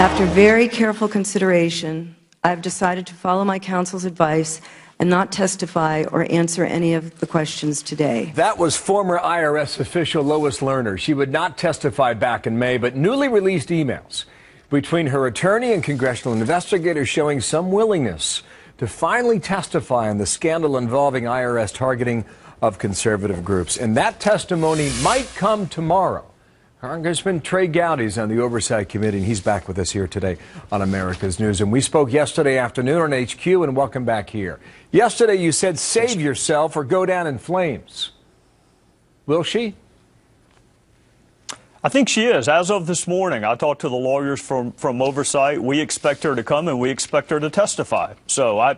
After very careful consideration, I have decided to follow my counsel's advice and not testify or answer any of the questions today. That was former IRS official Lois Lerner. She would not testify back in May, but newly released emails between her attorney and congressional investigators showing some willingness to finally testify on the scandal involving IRS targeting of conservative groups. And that testimony might come tomorrow. Congressman Trey Gowdy is on the Oversight Committee, and he's back with us here today on America's News. And we spoke yesterday afternoon on HQ, and welcome back here. Yesterday you said save yourself or go down in flames. Will she? I think she is. As of this morning, I talked to the lawyers from Oversight. We expect her to come, and we expect her to testify. So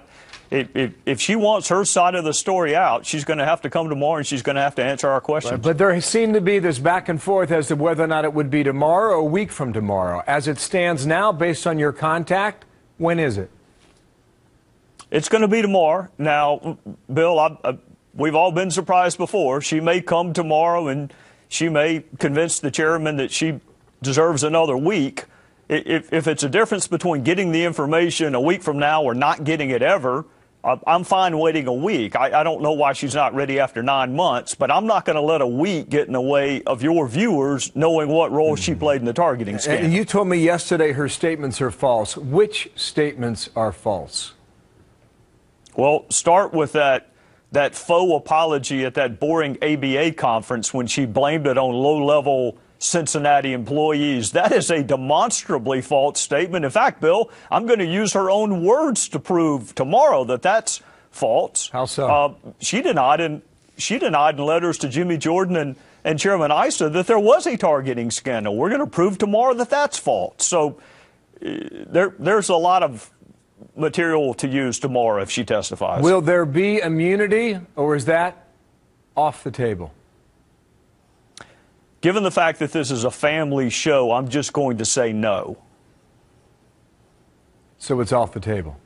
if she wants her side of the story out, she's going to have to come tomorrow, and she's going to have to answer our questions. Right, but there seemed to be this back and forth as to whether or not it would be tomorrow or a week from tomorrow. As it stands now, based on your contact, when is it? It's going to be tomorrow. Now, Bill, we've all been surprised before. She may come tomorrow, and she may convince the chairman that she deserves another week. If it's a difference between getting the information a week from now or not getting it ever, I'm fine waiting a week. I don't know why she's not ready after 9 months, but I'm not going to let a week get in the way of your viewers knowing what role she played in the targeting scandal. And you told me yesterday her statements are false. Which statements are false? Well, start with that faux apology at that boring ABA conference when she blamed it on low-level Cincinnati employees. That is a demonstrably false statement. In fact, Bill, I'm going to use her own words to prove tomorrow that that's false. How so? She denied in letters to Jimmy Jordan and Chairman Issa that there was a targeting scandal. We're going to prove tomorrow that that's false. So there's a lot of material to use tomorrow if she testifies. Will there be immunity, or is that off the table? Given the fact that this is a family show, I'm just going to say no. So it's off the table?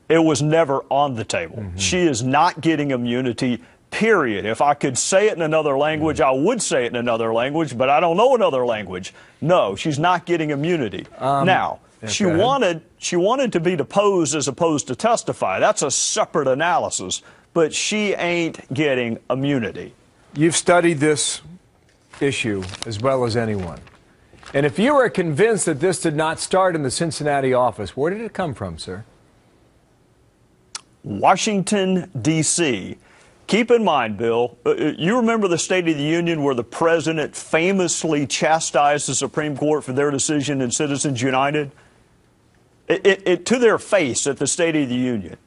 It was never on the table. Mm-hmm. She is not getting immunity, period. If I could say it in another language, I would say it in another language, but I don't know another language. No, she's not getting immunity. Now, she wanted to be deposed as opposed to testify. That's a separate analysis, but she ain't getting immunity. You've studied this issue as well as anyone. And if you were convinced that this did not start in the Cincinnati office, where did it come from, sir? Washington, D.C. Keep in mind, Bill, you remember the State of the Union where the president famously chastised the Supreme Court for their decision in Citizens United? To their face at the State of the Union.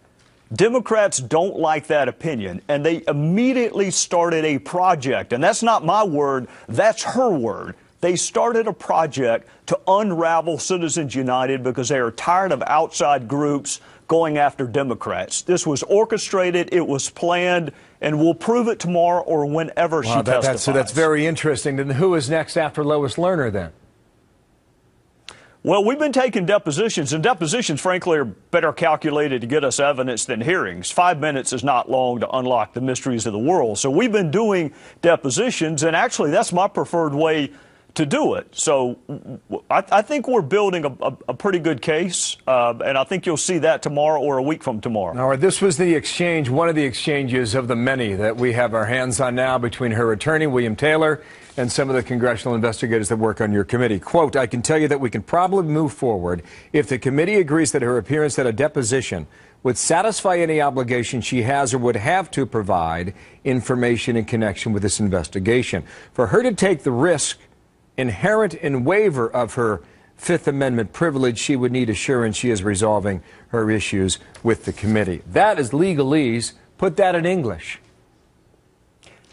Democrats don't like that opinion, and they immediately started a project. And that's not my word, that's her word. They started a project to unravel Citizens United because they are tired of outside groups going after Democrats. This was orchestrated, it was planned, and we'll prove it tomorrow or whenever she testifies. So that's very interesting. Then who is next after Lois Lerner, then? Well, we've been taking depositions, and depositions, frankly, are better calculated to get us evidence than hearings. 5 minutes is not long to unlock the mysteries of the world. So we've been doing depositions, and actually that's my preferred way to do it. So I think we're building a pretty good case, and I think you'll see that tomorrow or a week from tomorrow. All right, this was the exchange, one of the exchanges of the many that we have our hands on now between her attorney, William Taylor, and some of the congressional investigators that work on your committee. Quote, I can tell you that we can probably move forward if the committee agrees that her appearance at a deposition would satisfy any obligation she has or would have to provide information in connection with this investigation. For her to take the risk inherent in waiver of her Fifth Amendment privilege, she would need assurance she is resolving her issues with the committee. That is legalese. Put that in English.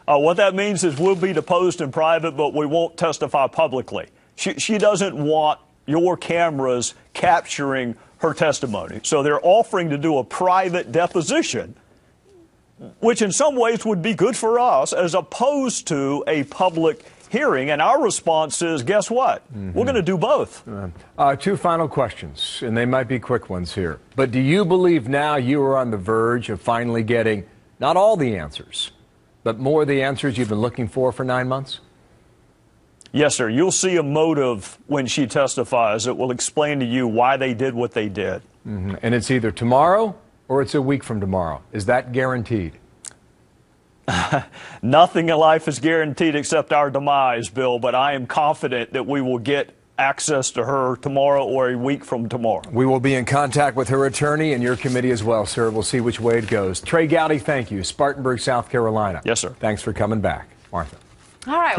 What that means is we'll be deposed in private, but we won't testify publicly. She doesn't want your cameras capturing her testimony. So they're offering to do a private deposition, which in some ways would be good for us as opposed to a public hearing. And our response is, guess what? We're going to do both. Two final questions, and they might be quick ones here. But do you believe now you are on the verge of finally getting not all the answers, but more of the answers you've been looking for 9 months? Yes, sir. You'll see a motive when she testifies that will explain to you why they did what they did. Mm-hmm. And it's either tomorrow or it's a week from tomorrow. Is that guaranteed? Nothing in life is guaranteed except our demise, Bill, but I am confident that we will get access to her tomorrow or a week from tomorrow. We will be in contact with her attorney and your committee as well, sir. We'll see which way it goes. Trey Gowdy, thank you. Spartanburg, South Carolina. Yes, sir. Thanks for coming back. Martha. All right.